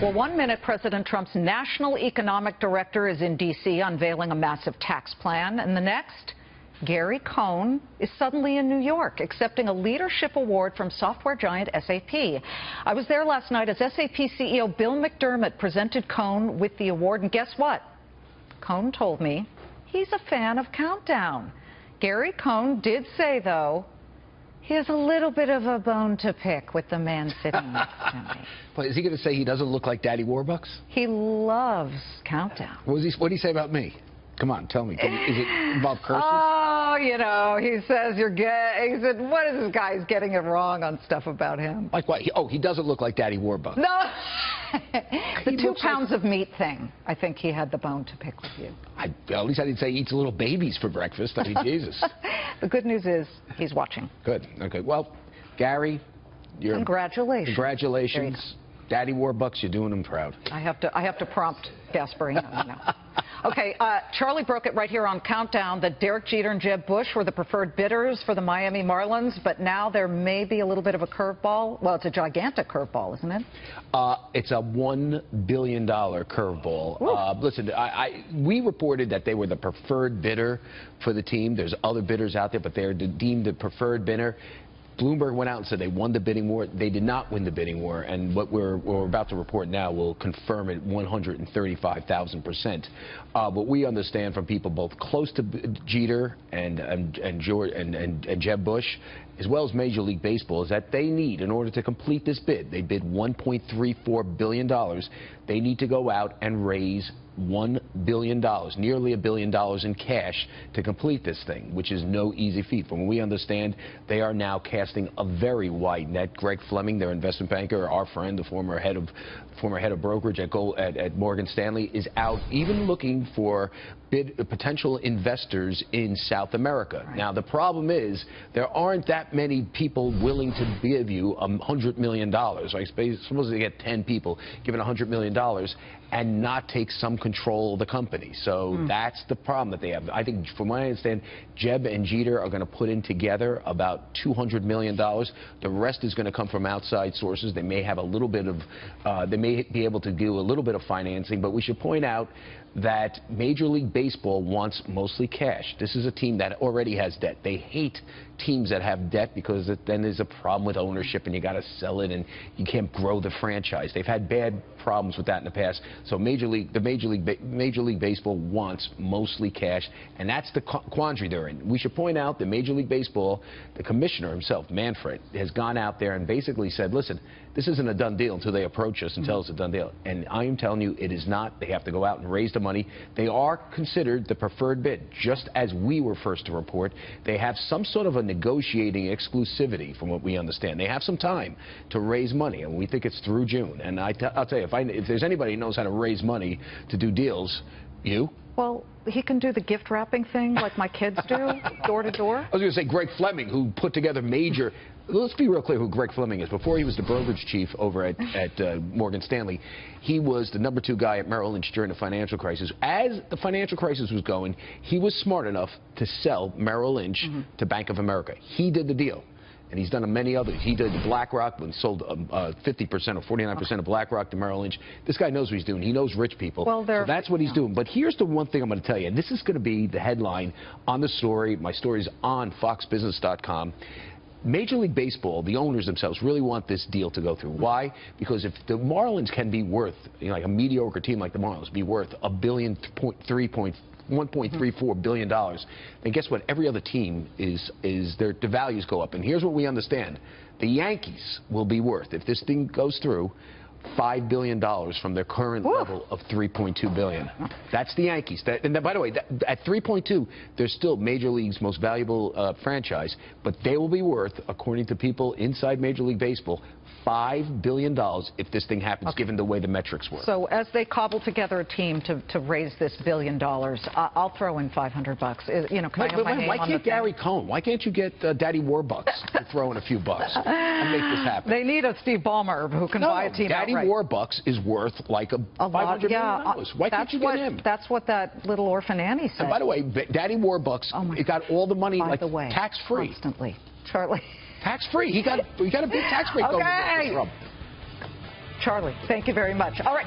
Well, 1 minute, President Trump's national economic director is in D.C. unveiling a massive tax plan, and the next, Gary Cohn is suddenly in New York accepting a leadership award from software giant SAP. I was there last night as SAP CEO Bill McDermott presented Cohn with the award, and guess what? Cohn told me he's a fan of Countdown. Gary Cohn did say, though, he has a little bit of a bone to pick with the man sitting next to me. But is he going to say he doesn't look like Daddy Warbucks? He loves Countdown. What did he say about me? Come on, tell me. Is it involve curses? Oh, you know, he says you're gay. He said, what is this guy? He's getting it wrong on stuff about him. Like what? He doesn't look like Daddy Warbucks. No. The 2 pounds of meat thing. I think he had the bone to pick with you. At least I didn't say he eats little babies for breakfast. I mean, Jesus. The good news is he's watching. Good. Okay. Well, Gary, congratulations. Congratulations. Daddy Warbucks, you're doing him proud. I have to prompt Gasparino. You know. Okay, Charlie broke it right here on Countdown that Derek Jeter and Jeb-Bush were the preferred bidders for the Miami Marlins, but now there may be a little bit of a curveball. Well, it's a gigantic curveball, isn't it? It's a $1 billion curveball. Listen, we reported that they were the preferred bidder for the team. There's other bidders out there, but they're deemed the preferred bidder. Bloomberg went out and said they won the bidding war. They did not win the bidding war, and what we're about to report now will confirm it 135,000%. What we understand from people both close to Jeter and Jeb-Bush, as well as Major League Baseball, is that they need, in order to complete this bid, they bid $1.34 billion. They need to go out and raise $1 billion, nearly $1 billion in cash to complete this thing, which is no easy feat. From what we understand, they are now casting a very wide net. Greg Fleming, their investment banker, our friend, the former head of brokerage at Morgan Stanley, is out even looking for potential investors in South America. Right. Now, the problem is there aren't that many people willing to give you $100 million. Like, suppose they get 10 people given $100 million and not take some control of the company. So that's the problem that they have. I think, from what I understand, Jeb and Jeter are going to put in together about $200 million. The rest is going to come from outside sources. They may have a little bit of, they may be able to do a little bit of financing, but we should point out that Major League Baseball wants mostly cash. This is a team that already has debt. They hate teams that have debt because then there's a problem with ownership and you got to sell it and you can't grow the franchise. They've had bad problems with that in the past. So Major League Baseball wants mostly cash, and that's the quandary they're in. We should point out that Major League Baseball, the commissioner himself, Manfred, has gone out there and basically said, listen, this isn't a done deal until they approach us and tell us it's a done deal. And I am telling you, it is not. They have to go out and raise the money. They are considered the preferred bid, just as we were first to report. They have some sort of a negotiating exclusivity, from what we understand. They have some time to raise money, and we think it's through June. And I'll tell you, if there's anybody who knows how to raise money to do deals, you. Well, he can do the gift wrapping thing like my kids do, door to door. I was going to say Greg Fleming, who put together major. Let's be real clear who Greg Fleming is. Before he was the brokerage chief over at Morgan Stanley, he was the #2 guy at Merrill Lynch during the financial crisis. As the financial crisis was going, he was smart enough to sell Merrill Lynch to Bank of America. He did the deal. And he's done many others. He did BlackRock when he sold 50% or 49% of BlackRock to Merrill Lynch. This guy knows what he's doing. He knows rich people. Well, so that's what he's doing. But here's the one thing I'm going to tell you. And this is going to be the headline on the story. My story's on foxbusiness.com. Major League Baseball, the owners themselves, really want this deal to go through. Why? Because if the Marlins can be worth, like a mediocre team like the Marlins, be worth $1.34 billion, then guess what? Every other team the values go up. And here's what we understand. The Yankees will be worth, if this thing goes through, $5 billion from their current level of $3.2 billion. That's the Yankees. And by the way, at $3.2, they're still Major League's most valuable franchise, but they will be worth, according to people inside Major League Baseball, $5 billion if this thing happens, given the way the metrics work. So as they cobble together a team to raise this $1 billion, I'll throw in $500. You know, can I have my name on the thing? Why can't Gary Cohn? Why can't you get Daddy Warbucks to throw in a few bucks and make this happen? They need a Steve Ballmer who can buy a team Daddy outright. Warbucks is worth like $500 million. Why can't you get him? That's what that little orphan Annie said. And by the way, Daddy Warbucks, it got all the money tax-free. Constantly. Charlie. Tax-free. He got a big tax break over Okay. Trump. Charlie, thank you very much. All right.